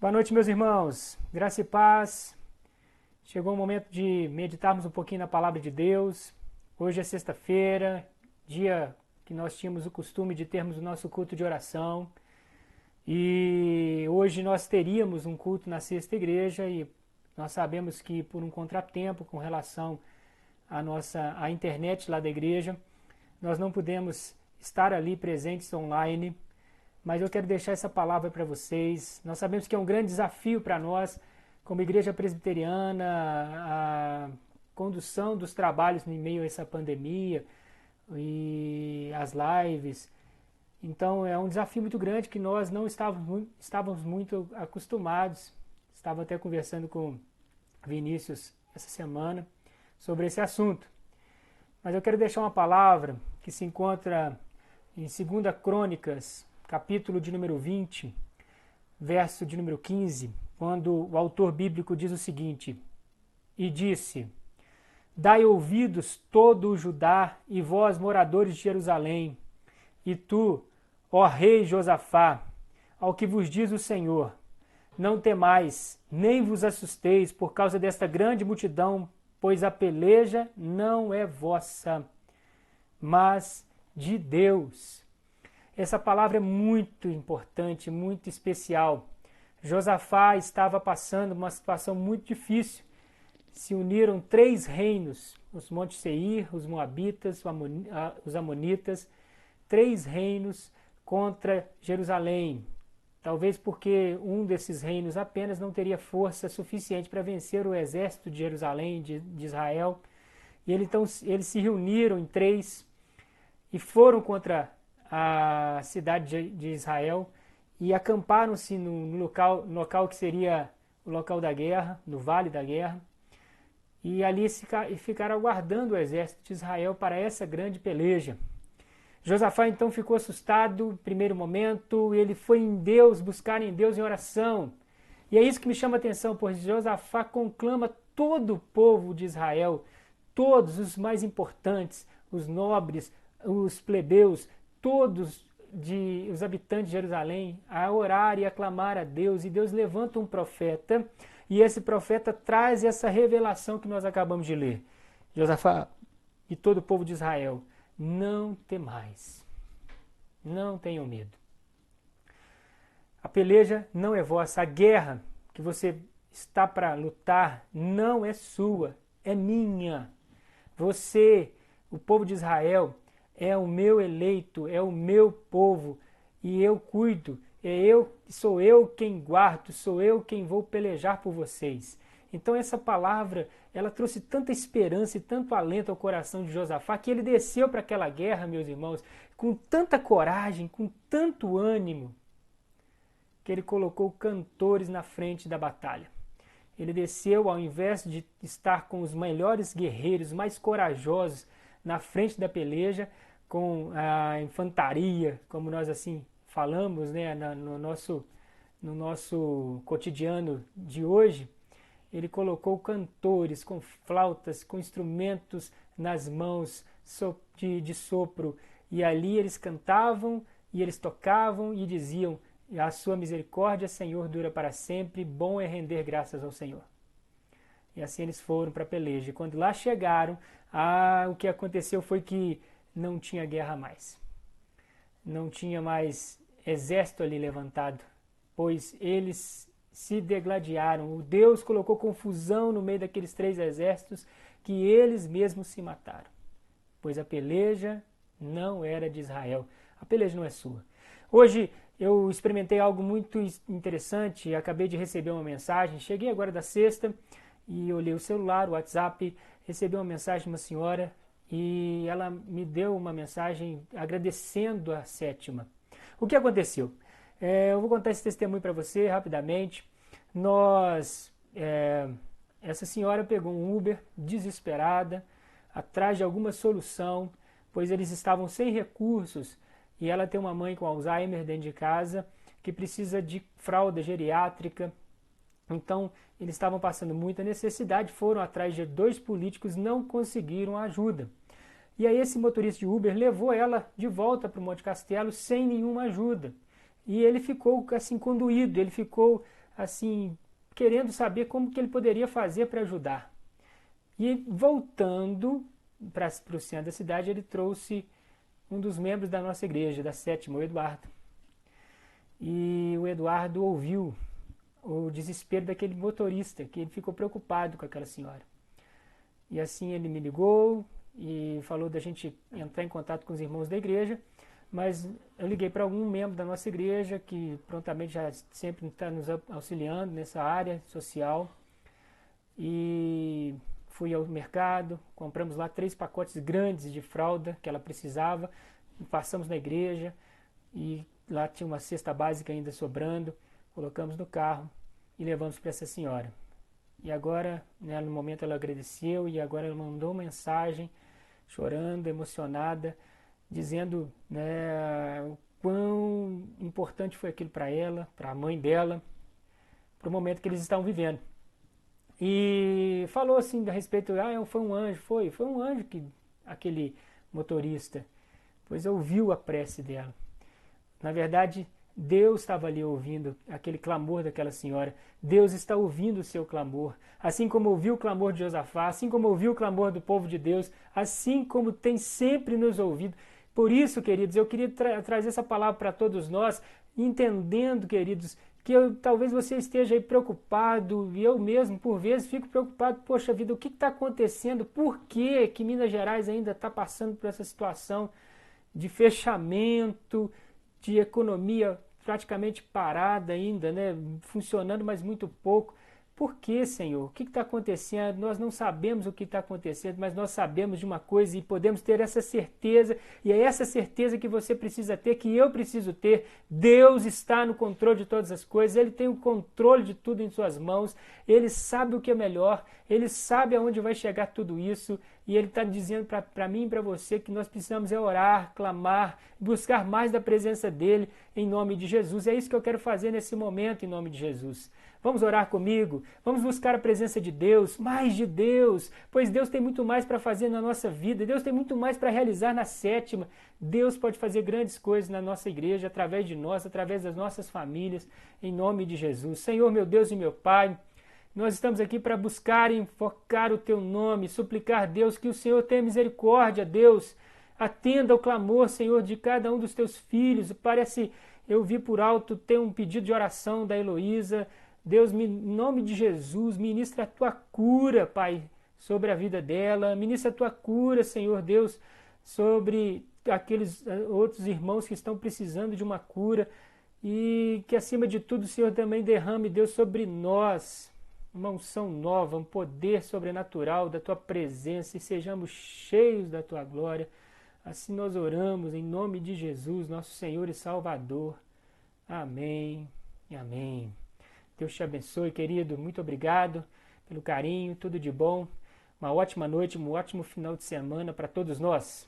Boa noite, meus irmãos. Graça e paz. Chegou o momento de meditarmos um pouquinho na palavra de Deus. Hoje é sexta-feira, dia que nós tínhamos o costume de termos o nosso culto de oração. E hoje nós teríamos um culto na sexta igreja e nós sabemos que por um contratempo com relação à internet lá da igreja, nós não pudemos estar ali presentes online. Mas eu quero deixar essa palavra para vocês. Nós sabemos que é um grande desafio para nós, como igreja presbiteriana, a condução dos trabalhos em meio a essa pandemia e as lives. Então é um desafio muito grande que nós não estávamos muito acostumados. Estava até conversando com Vinícius essa semana sobre esse assunto. Mas eu quero deixar uma palavra que se encontra em 2 Crônicas, capítulo de número 20, verso de número 15, quando o autor bíblico diz o seguinte: E disse: Dai ouvidos todo o Judá e vós, moradores de Jerusalém, e tu, ó rei Josafá, ao que vos diz o Senhor, não temais, nem vos assusteis por causa desta grande multidão, pois a peleja não é vossa, mas de Deus. Essa palavra é muito importante, muito especial. Josafá estava passando uma situação muito difícil. Se uniram 3 reinos, os Montes Seir, os Moabitas, os Amonitas, 3 reinos contra Jerusalém. Talvez porque um desses reinos apenas não teria força suficiente para vencer o exército de Jerusalém, de Israel. E então eles se reuniram em 3 e foram contra a cidade de Israel e acamparam-se no local que seria o local da guerra, no vale da guerra, e ali ficaram aguardando o exército de Israel para essa grande peleja. Josafá então ficou assustado no primeiro momento, ele foi em Deus, buscar em Deus em oração. E é isso que me chama a atenção, pois Josafá conclama todo o povo de Israel, todos os mais importantes, os nobres, os plebeus, todos os habitantes de Jerusalém, a orar e a clamar a Deus. E Deus levanta um profeta, e esse profeta traz essa revelação que nós acabamos de ler. Josafá e todo o povo de Israel: não temais, não tenham medo. A peleja não é vossa, a guerra que você está para lutar não é sua, é minha. Você, o povo de Israel, é o meu eleito, é o meu povo, e eu cuido, sou eu quem guardo, sou eu quem vou pelejar por vocês. Então essa palavra, ela trouxe tanta esperança e tanto alento ao coração de Josafá, que ele desceu para aquela guerra, meus irmãos, com tanta coragem, com tanto ânimo, que ele colocou cantores na frente da batalha. Ele desceu, ao invés de estar com os melhores guerreiros, mais corajosos, na frente da peleja, com a infantaria, como nós assim falamos, né, no nosso cotidiano de hoje. Ele colocou cantores com flautas, com instrumentos nas mãos de sopro, e ali eles cantavam e eles tocavam e diziam: a sua misericórdia, Senhor, dura para sempre, bom é render graças ao Senhor. E assim eles foram para a peleja. E quando lá chegaram, o que aconteceu foi que não tinha guerra mais. Não tinha mais exército ali levantado, pois eles se degladiaram. O Deus colocou confusão no meio daqueles 3 exércitos, que eles mesmos se mataram. Pois a peleja não era de Israel. A peleja não é sua. Hoje eu experimentei algo muito interessante. Acabei de receber uma mensagem. Cheguei agora da sexta e olhei o celular, o WhatsApp, recebi uma mensagem de uma senhora e ela me deu uma mensagem agradecendo a sétima. O que aconteceu? Eu vou contar esse testemunho para você rapidamente. Essa senhora pegou um Uber desesperada, atrás de alguma solução, pois eles estavam sem recursos e ela tem uma mãe com Alzheimer dentro de casa que precisa de fralda geriátrica. Então, eles estavam passando muita necessidade, foram atrás de 2 políticos, não conseguiram ajuda. E aí esse motorista de Uber levou ela de volta para o Monte Castelo sem nenhuma ajuda. E ele ficou assim conduído, ele ficou assim, querendo saber como que ele poderia fazer para ajudar. E voltando para o centro da cidade, ele trouxe um dos membros da nossa igreja, da sétima, o Eduardo. E o Eduardo ouviu o desespero daquele motorista, que ele ficou preocupado com aquela senhora. E assim ele me ligou e falou da gente entrar em contato com os irmãos da igreja, mas eu liguei para algum membro da nossa igreja, que prontamente já sempre está nos auxiliando nessa área social, e fui ao mercado, compramos lá 3 pacotes grandes de fralda que ela precisava, passamos na igreja e lá tinha uma cesta básica ainda sobrando, colocamos no carro e levamos para essa senhora. E agora, né, no momento ela agradeceu e agora ela mandou uma mensagem, chorando, emocionada, dizendo, né, o quão importante foi aquilo para ela, para a mãe dela, para o momento que eles estão vivendo. E falou assim a respeito, foi um anjo, foi um anjo que aquele motorista, pois ouviu a prece dela. Na verdade, Deus estava ali ouvindo aquele clamor daquela senhora. Deus está ouvindo o seu clamor. Assim como ouviu o clamor de Josafá, assim como ouviu o clamor do povo de Deus, assim como tem sempre nos ouvido. Por isso, queridos, eu queria trazer essa palavra para todos nós, entendendo, queridos, que talvez você esteja aí preocupado, e eu mesmo, por vezes, fico preocupado, poxa vida, o que está acontecendo? Por que Minas Gerais ainda está passando por essa situação de fechamento, de economia praticamente parada ainda, né? Funcionando, mas muito pouco? Por que, Senhor? O que está acontecendo? Nós não sabemos o que está acontecendo, mas nós sabemos de uma coisa e podemos ter essa certeza, e é essa certeza que você precisa ter, que eu preciso ter. Deus está no controle de todas as coisas, Ele tem o controle de tudo em suas mãos, Ele sabe o que é melhor, Ele sabe aonde vai chegar tudo isso, e Ele está dizendo para mim e para você que nós precisamos orar, clamar, buscar mais da presença dEle em nome de Jesus. É isso que eu quero fazer nesse momento em nome de Jesus. Vamos orar comigo? Vamos buscar a presença de Deus, mais de Deus, pois Deus tem muito mais para fazer na nossa vida, Deus tem muito mais para realizar na sétima. Deus pode fazer grandes coisas na nossa igreja, através de nós, através das nossas famílias, em nome de Jesus. Senhor, meu Deus e meu Pai, nós estamos aqui para buscar e invocar o Teu nome, suplicar, Deus, que o Senhor tenha misericórdia, Deus. Atenda ao clamor, Senhor, de cada um dos Teus filhos. Parece, eu vi por alto, ter um pedido de oração da Heloísa. Deus, em nome de Jesus, ministra a Tua cura, Pai, sobre a vida dela. Ministra a Tua cura, Senhor Deus, sobre aqueles outros irmãos que estão precisando de uma cura. E que, acima de tudo, o Senhor também derrame, Deus, sobre nós uma unção nova, um poder sobrenatural da Tua presença e sejamos cheios da Tua glória. Assim nós oramos em nome de Jesus, nosso Senhor e Salvador. Amém e amém. Deus te abençoe, querido. Muito obrigado pelo carinho, tudo de bom. Uma ótima noite, um ótimo final de semana para todos nós.